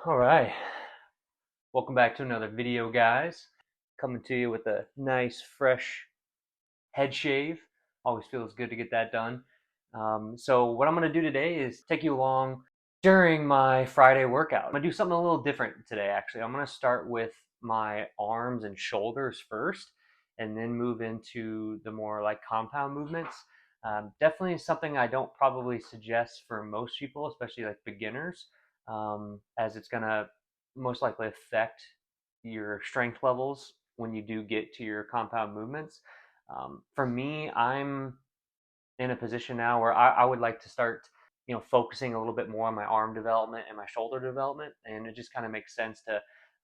All right, welcome back to another video, guys. Coming to you with a nice, fresh head shave. Always feels good to get that done. So what I'm gonna do today is take you along during my Friday workout. I'm gonna do something a little different today, actually. I'm gonna start with my arms and shoulders first, and then move into the more like compound movements. Definitely something I don't probably suggest for most people, especially like beginners, as it's gonna most likely affect your strength levels when you do get to your compound movements. For me, I'm in a position now where I would like to start, focusing a little bit more on my arm development and my shoulder development, and it just kind of makes sense to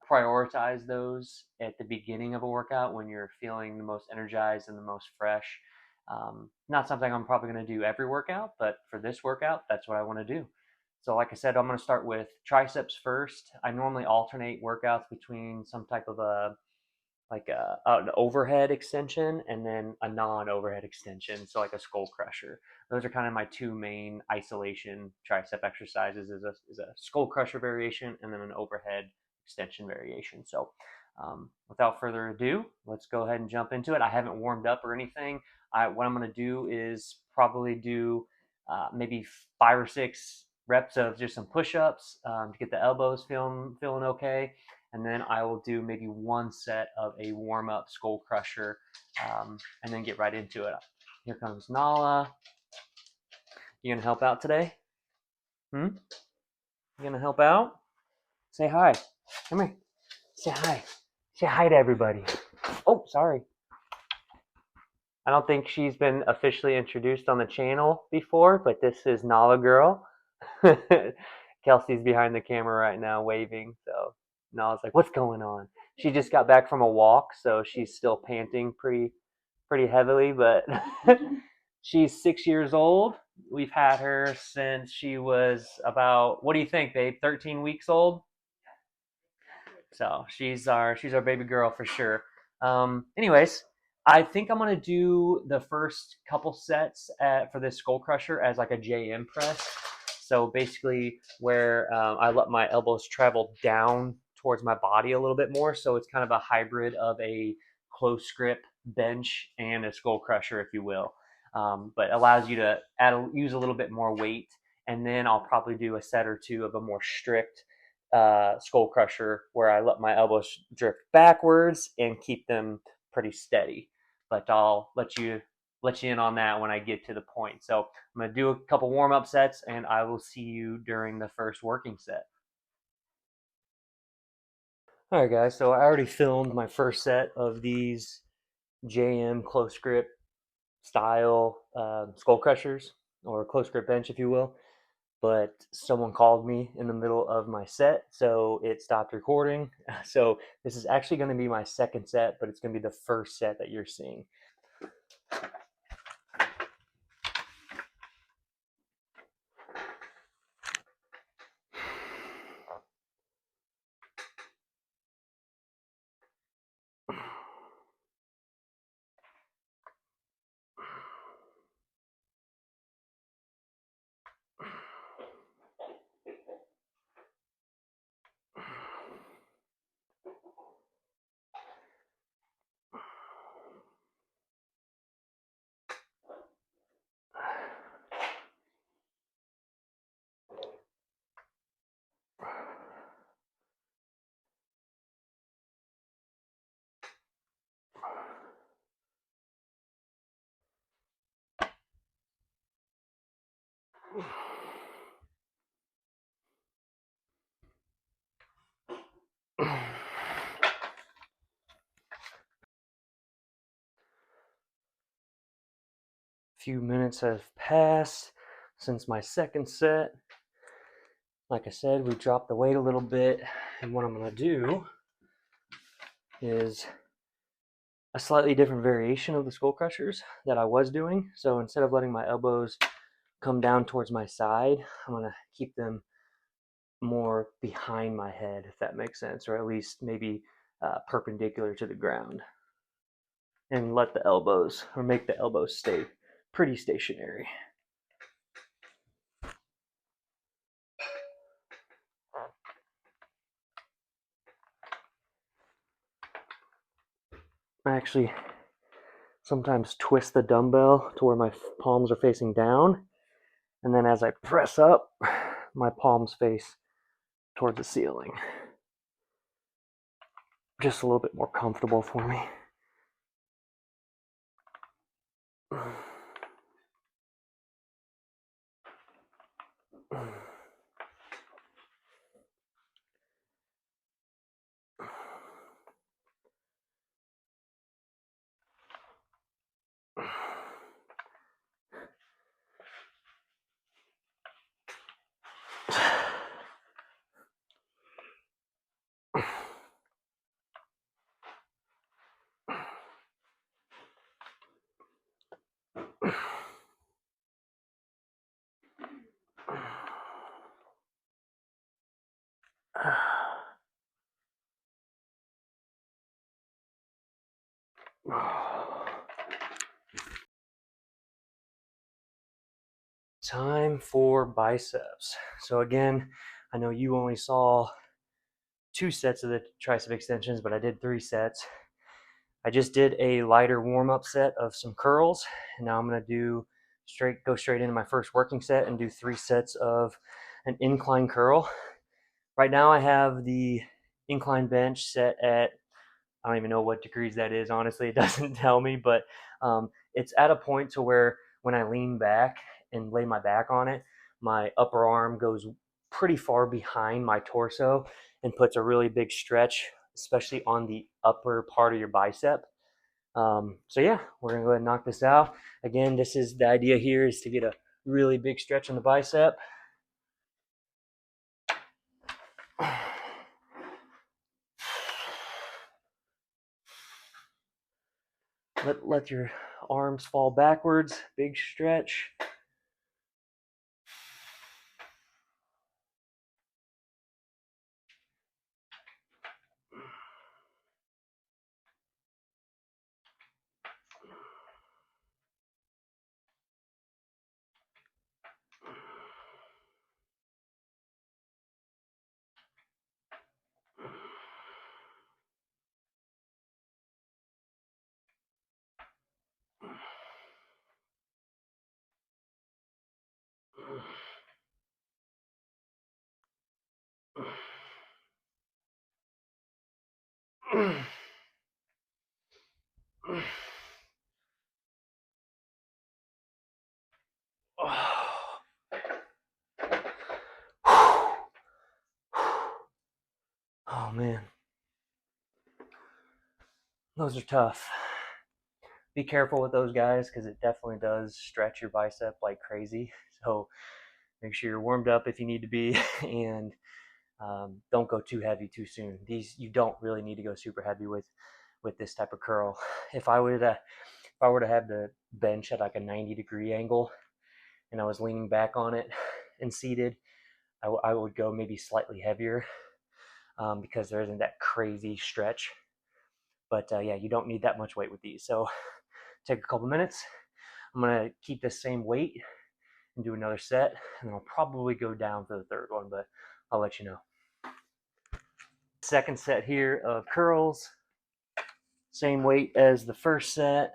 prioritize those at the beginning of a workout when you're feeling the most energized and the most fresh. Not something I'm probably going to do every workout, but for this workout, that's what I want to do. So, like I said, I'm going to start with triceps first. I normally alternate workouts between some type of an overhead extension and then a non-overhead extension, so like a skull crusher. Those are kind of my two main isolation tricep exercises: is a skull crusher variation and then an overhead extension variation. So without further ado, let's go ahead and jump into it. I haven't warmed up or anything. What I'm going to do is probably do maybe 5 or 6 reps of just some push-ups to get the elbows feeling okay, and then I will do maybe one set of a warm-up skull crusher, and then get right into it. Here comes Nala. You gonna help out today? You gonna help out? Say hi. Come here. Say hi. Say hi to everybody. Oh, sorry. I don't think she's been officially introduced on the channel before, but this is Nala Girl. Kelsey's behind the camera right now waving, so Nala's like, what's going on? She just got back from a walk, so she's still panting pretty heavily, but she's 6 years old. We've had her since she was about, what do you think, babe? 13 weeks old? So she's our baby girl for sure. Anyways, I think I'm gonna do the first couple sets for this skull crusher as like a JM press. So basically, where I let my elbows travel down towards my body a little bit more. So it's kind of a hybrid of a close grip bench and a skull crusher, if you will. But allows you to use a little bit more weight. And then I'll probably do a set or two of a more strict skull crusher where I let my elbows drift backwards and keep them pretty steady. But I'll let you in on that when I get to the point. So I'm going to do a couple warm-up sets, and I will see you during the first working set. All right, guys, so I already filmed my first set of these JM close grip style skull crushers, or close grip bench, if you will. But someone called me in the middle of my set, so it stopped recording. So this is actually going to be my second set, but it's going to be the first set that you're seeing. A few minutes have passed since my second set. Like I said, we dropped the weight a little bit, and what I'm going to do is a slightly different variation of the skull crushers that I was doing. So instead of letting my elbows come down towards my side, I'm going to keep them more behind my head, if that makes sense, or at least maybe perpendicular to the ground, and let the elbows, or make the elbows stay pretty stationary. I actually sometimes twist the dumbbell to where my palms are facing down, and then as I press up, my palms face towards the ceiling. Just a little bit more comfortable for me. Time for biceps. So again, I know you only saw 2 sets of the tricep extensions, but I did 3 sets. I just did a lighter warm-up set of some curls, and now I'm gonna go straight into my first working set and do 3 sets of an incline curl. Right now I have the incline bench set at, I don't even know what degrees that is, honestly. It doesn't tell me, but it's at a point to where when I lean back and lay my back on it, my upper arm goes pretty far behind my torso and puts a really big stretch, especially on the upper part of your bicep. So yeah, we're gonna go ahead and knock this out. Again, this is the idea here is to get a really big stretch on the bicep. Let your arms fall backwards, big stretch. Oh man, those are tough. Be careful with those guys because it definitely does stretch your bicep like crazy. So make sure you're warmed up if you need to be, and don't go too heavy too soon. These you don't really need to go super heavy with this type of curl. If I were to have the bench at like a 90-degree angle and I was leaning back on it and seated, I would go maybe slightly heavier because there isn't that crazy stretch. But yeah, you don't need that much weight with these. So take a couple minutes. I'm gonna keep the same weight and do another set, and then I'll probably go down for the third one, but I'll let you know. Second set here of curls, same weight as the first set.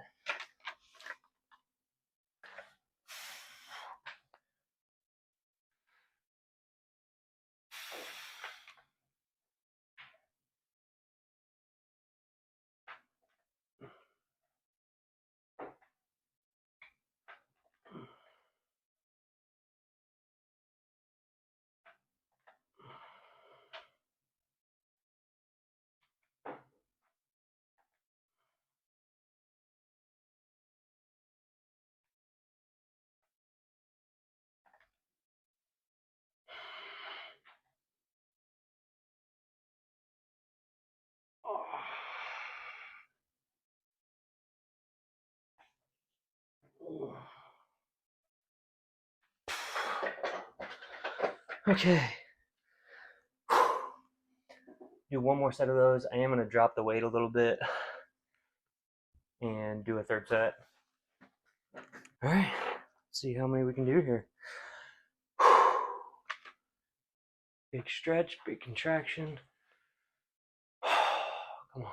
Okay. Do one more set of those. I am going to drop the weight a little bit and do a third set. All right. Let's see how many we can do here. Big stretch, big contraction. Come on.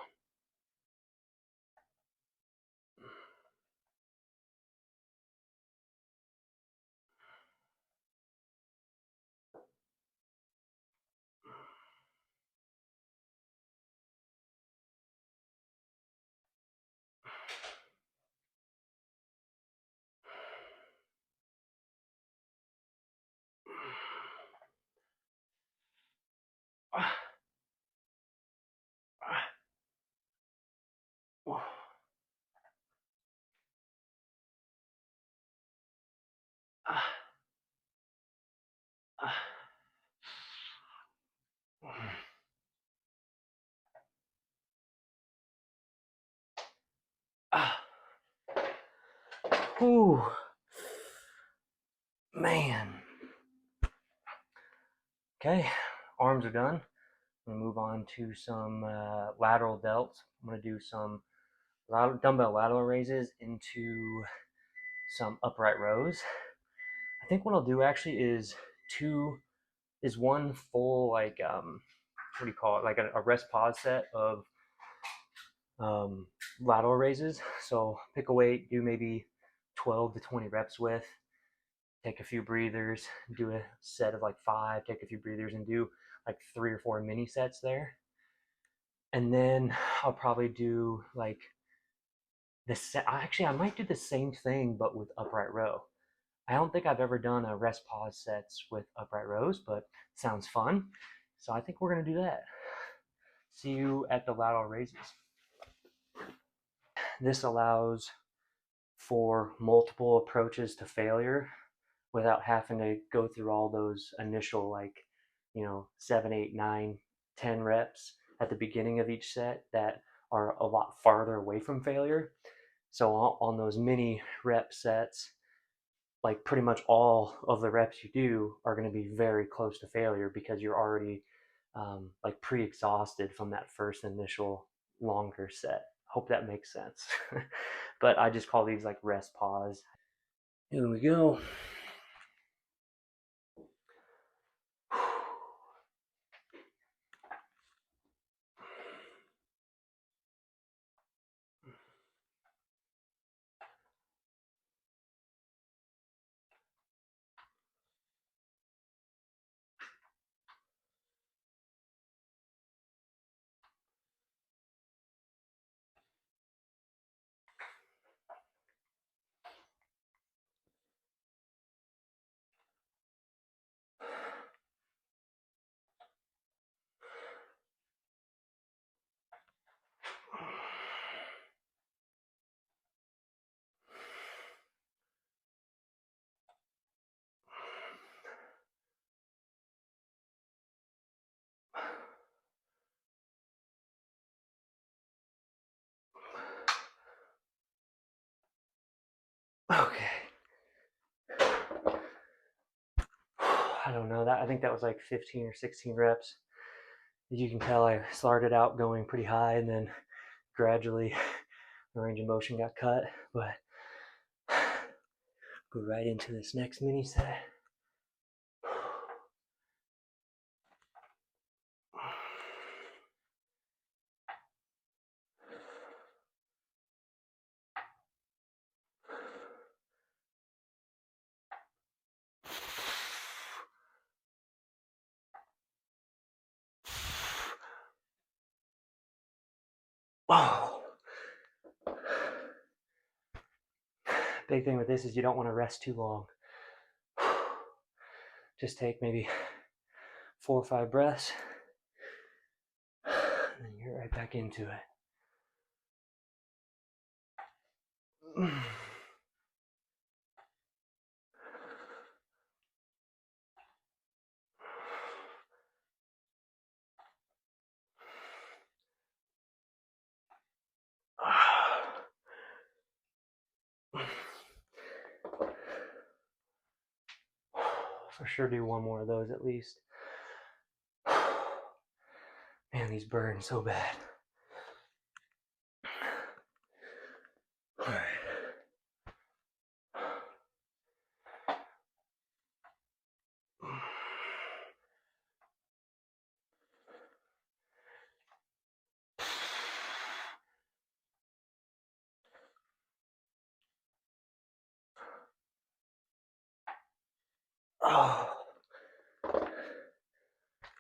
Whew. Man. Okay, arms are done. I'm gonna move on to some lateral delts. I'm gonna do some dumbbell lateral raises into some upright rows. I think what I'll do actually is one full like what do you call it, like a rest pause set of lateral raises. So pick a weight, do maybe 12 to 20 reps with, take a few breathers, do a set of like 5, take a few breathers, and do like 3 or 4 mini sets there. And then I'll probably do like I might do the same thing but with upright row. I don't think I've ever done a rest pause sets with upright rows, but it sounds fun. So I think we're gonna do that. See you at the lateral raises. This allows for multiple approaches to failure without having to go through all those initial, like, 7, 8, 9, 10 reps at the beginning of each set that are a lot farther away from failure. So on those mini rep sets, like pretty much all of the reps you do are going to be very close to failure because you're already like pre-exhausted from that first initial longer set. Hope that makes sense. But I just call these like rest pause. Here we go. Okay. I don't know that. I think that was like 15 or 16 reps. As you can tell, I started out going pretty high and then gradually the range of motion got cut, but go right into this next mini set. Oh. Big thing with this is you don't want to rest too long. Just take maybe 4 or 5 breaths, and then you're right back into it. For sure do one more of those at least. Man, these burn so bad. All right. Oh.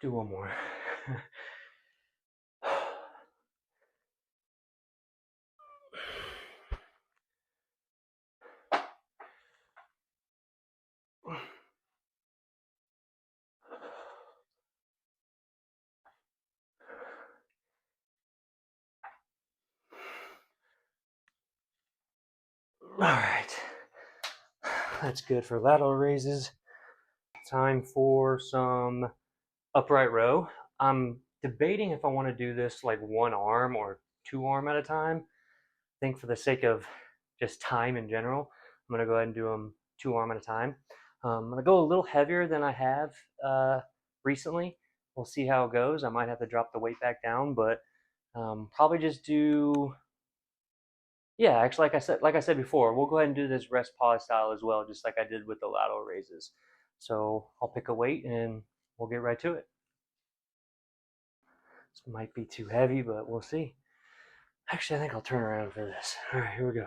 Do one more. All right. That's good for lateral raises. time for some upright row. I'm debating if I want to do this like one arm or two arm at a time. I think for the sake of just time in general, I'm gonna go ahead and do them two arm at a time. I'm gonna go a little heavier than I have recently. We'll see how it goes. I might have to drop the weight back down, but probably just do. Yeah, actually, like I said before, we'll go ahead and do this rest pause style as well, just like I did with the lateral raises. So I'll pick a weight and we'll get right to it. This might be too heavy, but we'll see. Actually, I think I'll turn around for this. All right, here we go.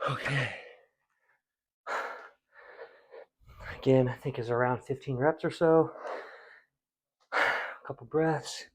Okay. Again, I think is around 15 reps or so. A couple breaths.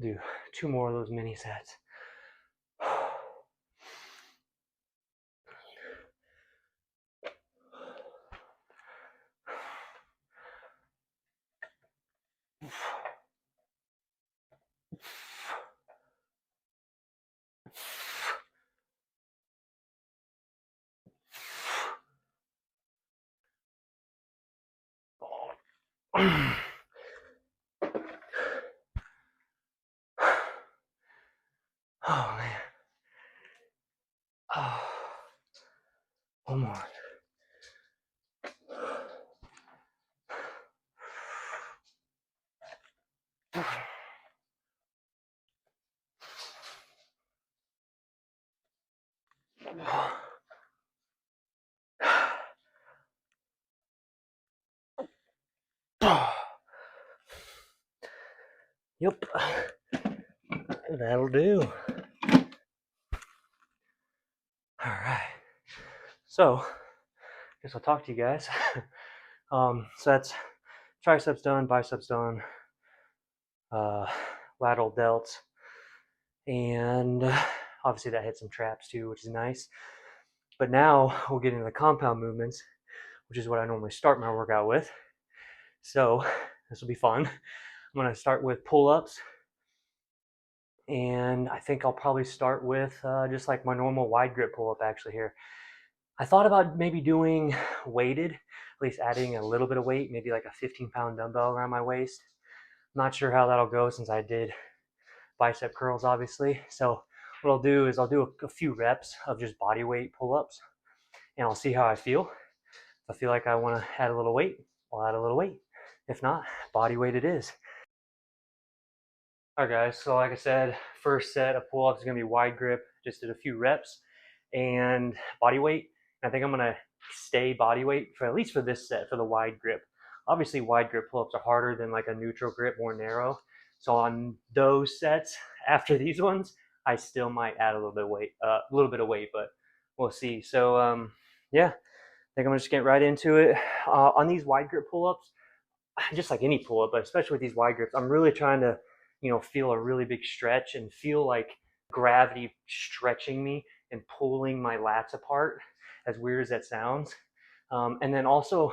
Do two more of those mini sets. Oh man. Oh. One more. Yep. That'll do. All right. So, guess I'll talk to you guys. So that's triceps done, biceps done, lateral delts, and obviously that hit some traps too, which is nice. But now we'll get into the compound movements, which is what I normally start my workout with. So this will be fun. I'm going to start with pull-ups, and I think I'll probably start with just like my normal wide grip pull-up actually here. I thought about maybe doing weighted, at least adding a little bit of weight, maybe like a 15-pound dumbbell around my waist. I'm not sure how that'll go since I did bicep curls, obviously. So what I'll do is I'll do a few reps of just body weight pull-ups, and I'll see how I feel. If I feel like I want to add a little weight, I'll add a little weight. If not, body weight it is. All right, guys. So like I said, first set of pull-ups is going to be wide grip. Just did a few reps and body weight. And I think I'm going to stay body weight for at least for this set for the wide grip. Obviously, wide grip pull-ups are harder than like a neutral grip, more narrow. So on those sets, after these ones, I still might add a little bit of weight, but we'll see. So yeah, I think I'm gonna just get right into it. On these wide grip pull-ups, just like any pull-up, but especially with these wide grips, I'm really trying to, feel a really big stretch and feel like gravity stretching me and pulling my lats apart, as weird as that sounds. And then also,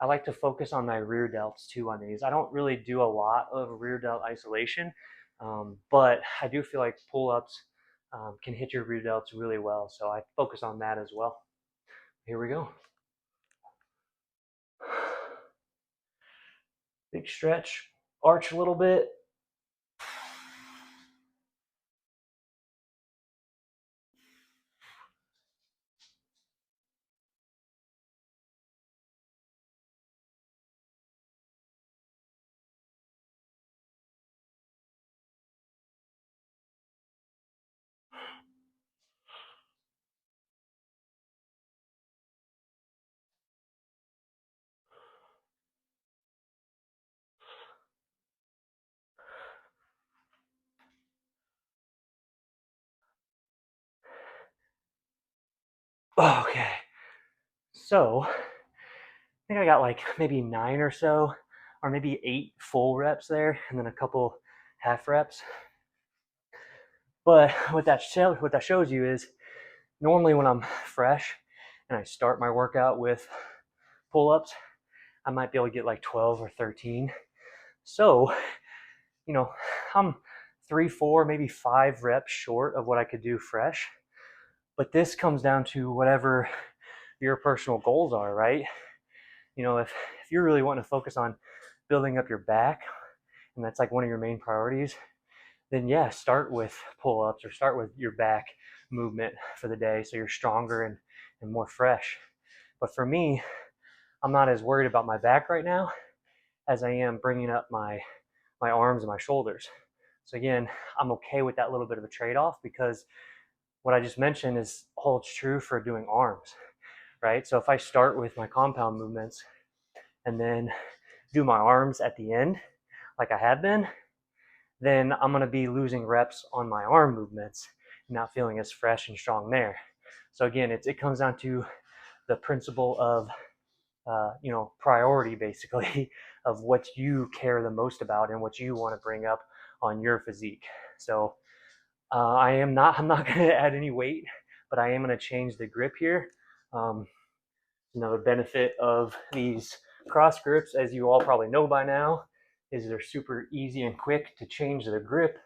I like to focus on my rear delts too on these. I don't really do a lot of rear delt isolation, but I do feel like pull-ups can hit your rear delts really well. So I focus on that as well. Here we go. Big stretch, arch a little bit. Okay, so I think I got like maybe 9 or so, or maybe 8 full reps there, and then a couple half reps. But what that shows you is normally when I'm fresh and I start my workout with pull-ups, I might be able to get like 12 or 13. So, you know, I'm 3, 4, maybe 5 reps short of what I could do fresh. But this comes down to whatever your personal goals are, right? You know, if you're really wanting to focus on building up your back, and that's like one of your main priorities, then yeah, start with pull-ups or start with your back movement for the day so you're stronger and more fresh. But for me, I'm not as worried about my back right now as I am bringing up my arms and my shoulders. So again, I'm okay with that little bit of a trade-off because what I just mentioned is holds true for doing arms, right? So if I start with my compound movements and then do my arms at the end, like I have been, then I'm going to be losing reps on my arm movements, not feeling as fresh and strong there. So again, it comes down to the principle of priority basically of what you care the most about and what you want to bring up on your physique. So I'm not going to add any weight, but I am going to change the grip here. Another benefit of these cross grips, as you all probably know by now, is they're super easy and quick to change the grip.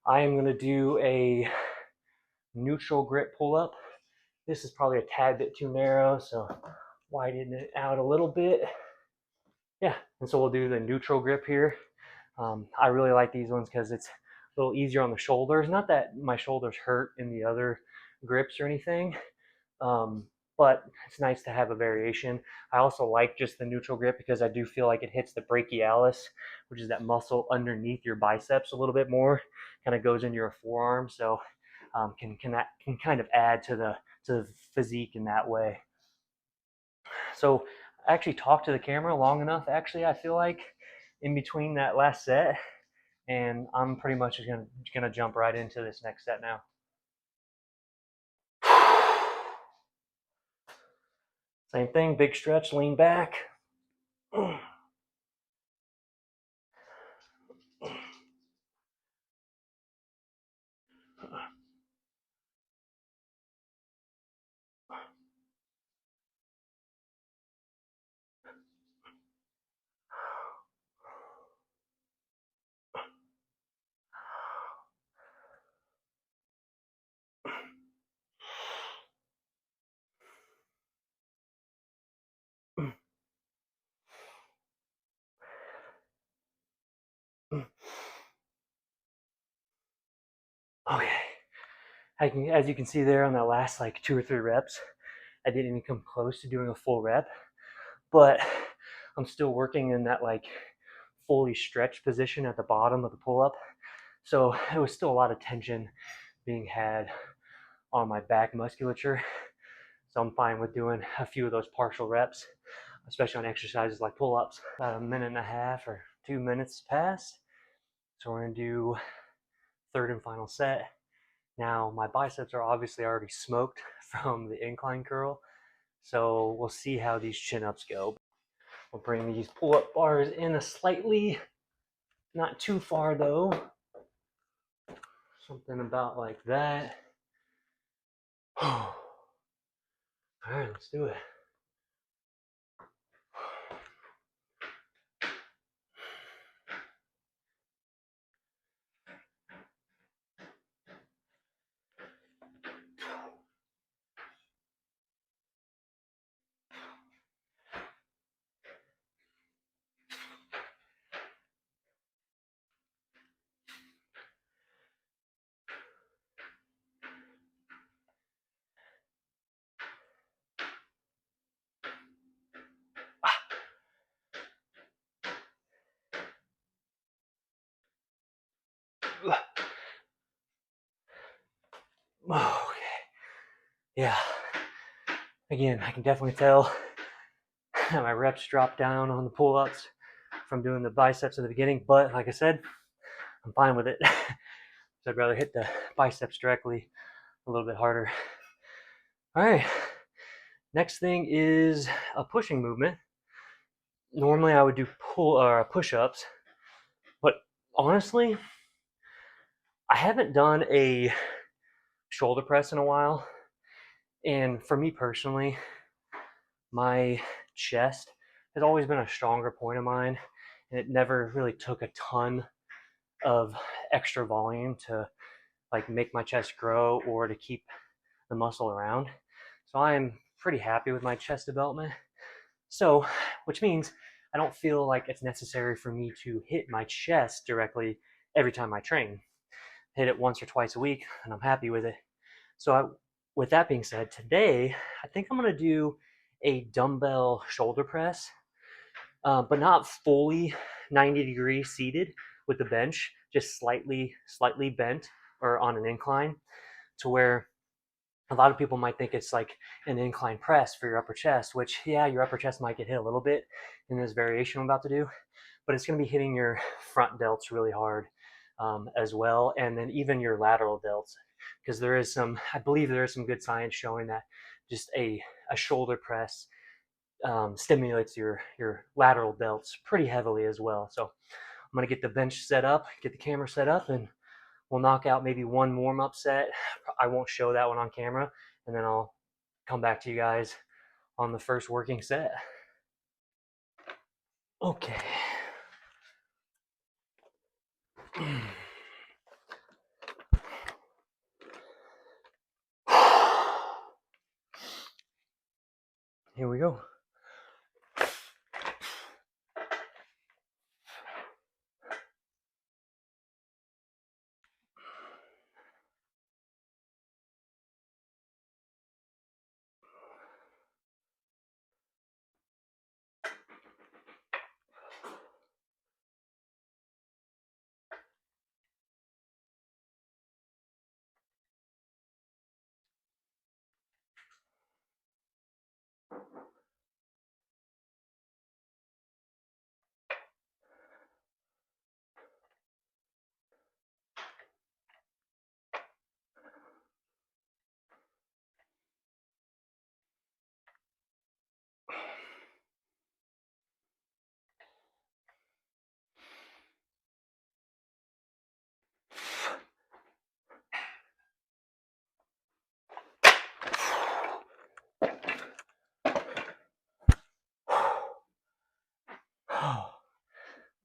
I am going to do a neutral grip pull up. This is probably a tad bit too narrow, so widen it out a little bit. Yeah, and so we'll do the neutral grip here. I really like these ones because it's a little easier on the shoulders. Not that my shoulders hurt in the other grips or anything, but it's nice to have a variation. I also like just the neutral grip because I do feel like it hits the brachialis, which is that muscle underneath your biceps a little bit more. Kind of goes into your forearm, so can kind of add to the physique in that way. So I actually talked to the camera long enough. Actually, I feel like in between that last set, and I'm pretty much just gonna jump right into this next set now. Same thing, big stretch, lean back. Okay, as you can see there on that last like 2 or 3 reps, I didn't even come close to doing a full rep, but I'm still working in that like fully stretched position at the bottom of the pull-up. So it was still a lot of tension being had on my back musculature. So I'm fine with doing a few of those partial reps, especially on exercises like pull-ups. About a minute and a half or 2 minutes passed. So we're gonna do third and final set. Now my biceps are obviously already smoked from the incline curl. So we'll see how these chin-ups go. We'll bring these pull-up bars in a slightly, not too far though. Something about like that. All right, let's do it. Okay. Yeah. Again, I can definitely tell my reps drop down on the pull-ups from doing the biceps at the beginning, but like I said, I'm fine with it. So I'd rather hit the biceps directly a little bit harder. All right. Next thing is a pushing movement. Normally I would do push-ups, but honestly, I haven't done a shoulder press in a while. And for me personally, my chest has always been a stronger point of mine, and it never really took a ton of extra volume to like make my chest grow or to keep the muscle around. So I am pretty happy with my chest development. So, which means I don't feel like it's necessary for me to hit my chest directly every time I train. Hit it once or twice a week, and I'm happy with it. So, with that being said, today I think I'm going to do a dumbbell shoulder press, but not fully 90 degrees seated with the bench, just slightly bent or on an incline, to where a lot of people might think it's like an incline press for your upper chest, which, yeah, your upper chest might get hit a little bit in this variation I'm about to do, but it's going to be hitting your front delts really hard as well, and then even your lateral delts, because I believe there is some good science showing that just a shoulder press stimulates your lateral delts pretty heavily as well. So I'm going to get the bench set up, get the camera set up, and we'll knock out maybe one warm-up set. I won't show that one on camera, and then I'll come back to you guys on the first working set. Okay. Here we go.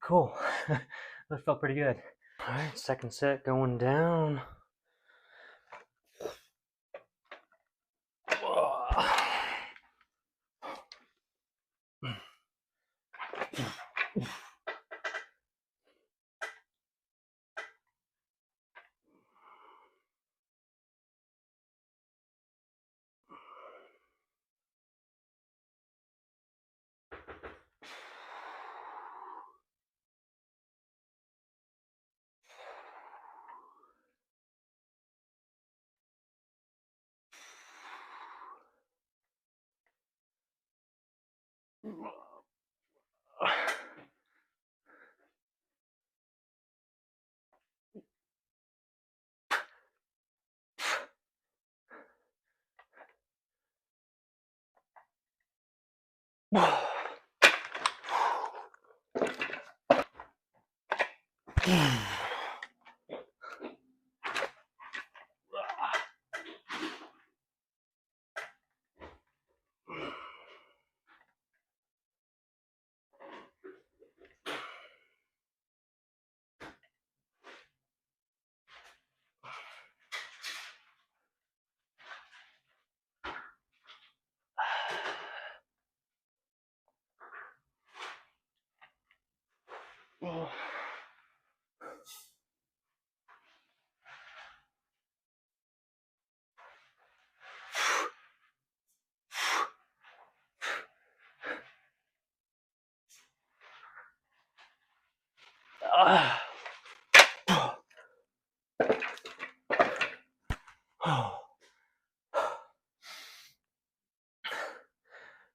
Cool. That felt pretty good. All right, second set going down.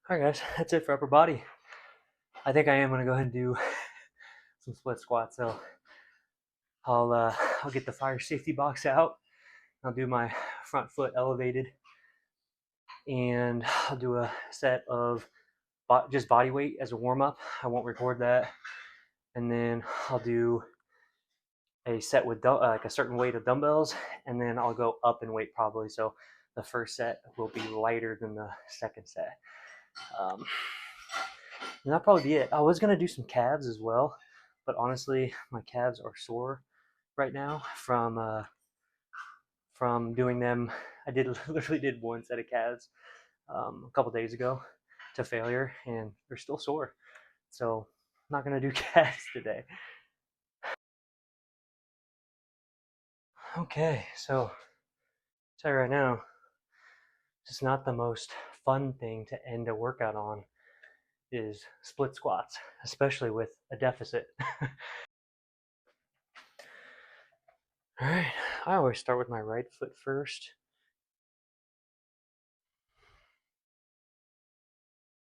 Alright guys, that's it for upper body. I think I am going to go ahead and do some split squats. So I'll get the fire safety box out. I'll do my front foot elevated, and I'll do a set of just body weight as a warm up. I won't record that. And then I'll do a set with like a certain weight of dumbbells, and then I'll go up in weight probably. So the first set will be lighter than the second set. And that'll probably be it. I was gonna do some calves as well, but honestly, my calves are sore right now from doing them. I literally did one set of calves a couple days ago to failure, and they're still sore. So I'm not gonna do calves today. Okay, so I'll tell you right now, it's not the most fun thing to end a workout on is split squats, especially with a deficit. All right, I always start with my right foot first.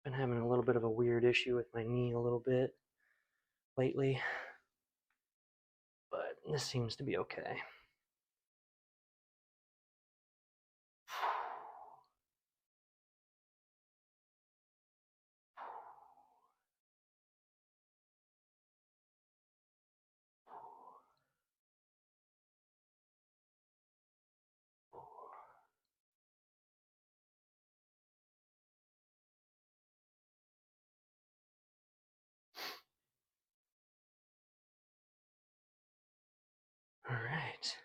Been having a little bit of a weird issue with my knee a little bit lately, but this seems to be okay. All right,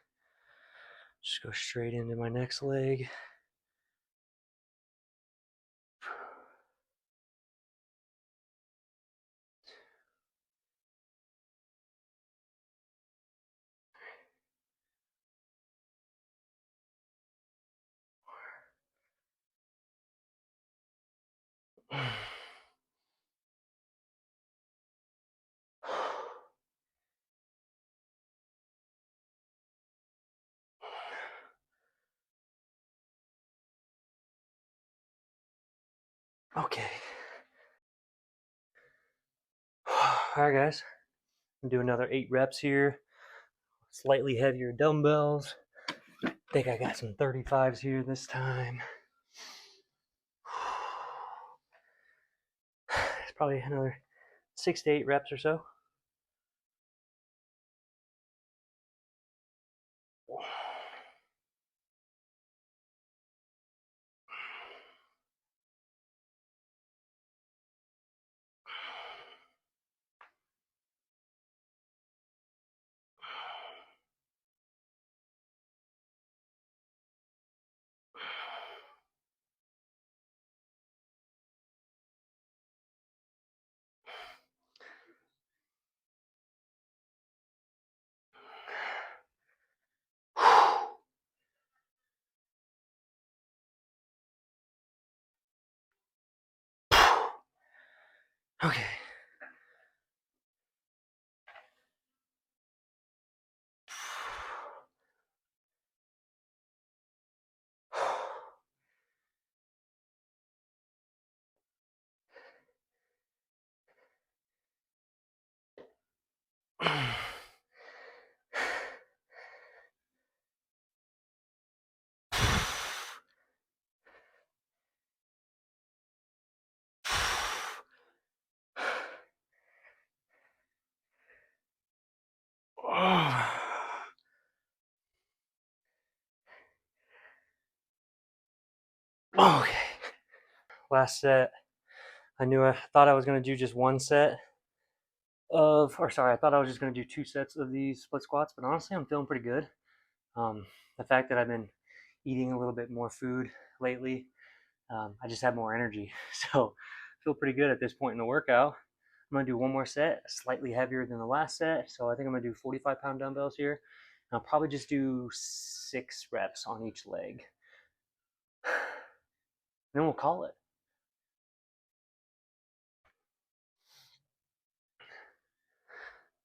just go straight into my next leg. Okay. All right, guys. I'm do another 8 reps here. Slightly heavier dumbbells. I think I got some 35s here this time. It's probably another 6 to 8 reps or so. Okay. Okay. Last set. I thought I was gonna do just one set I thought I was just gonna do 2 sets of these split squats, but honestly, I'm feeling pretty good. The fact that I've been eating a little bit more food lately, I just have more energy, so I feel pretty good at this point in the workout. I'm gonna do one more set, slightly heavier than the last set, so I think I'm gonna do 45-pound dumbbells here. And I'll probably just do 6 reps on each leg. Then we'll call it.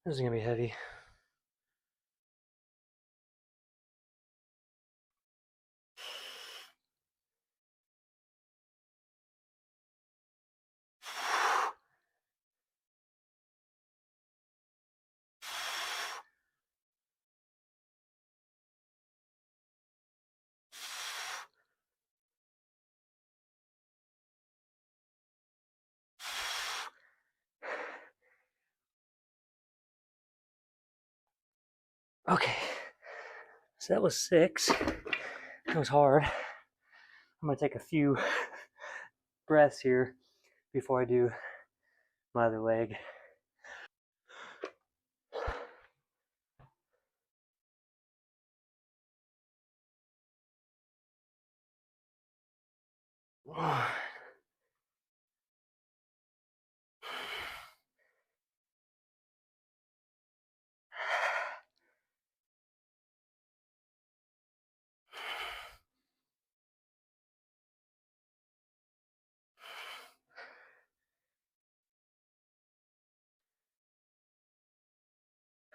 This is gonna be heavy. Okay, so that was 6. That was hard. I'm gonna take a few breaths here before I do my other leg.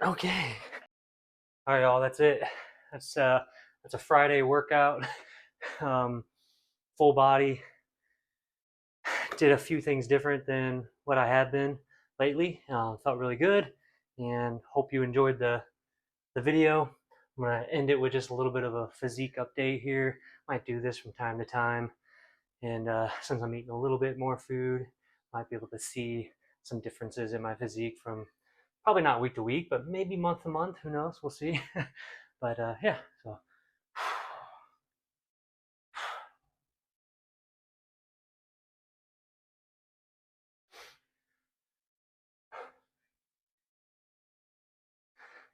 Okay. All right, y'all. That's it. That's a Friday workout. Um, full body. Did a few things different than what I have been lately. Felt really good, and hope you enjoyed the video. I'm gonna end it with just a little bit of a physique update here. Might do this from time to time, and since I'm eating a little bit more food, might be able to see some differences in my physique from probably not week to week, but maybe month to month. Who knows? We'll see. But yeah, so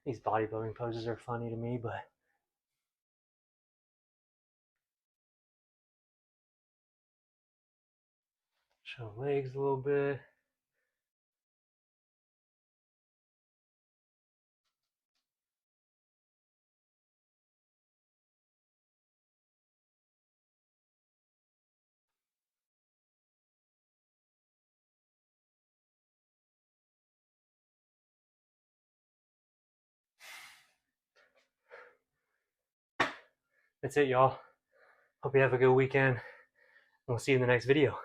these bodybuilding poses are funny to me, but show legs a little bit. That's it, y'all. Hope you have a good weekend. We'll see you in the next video.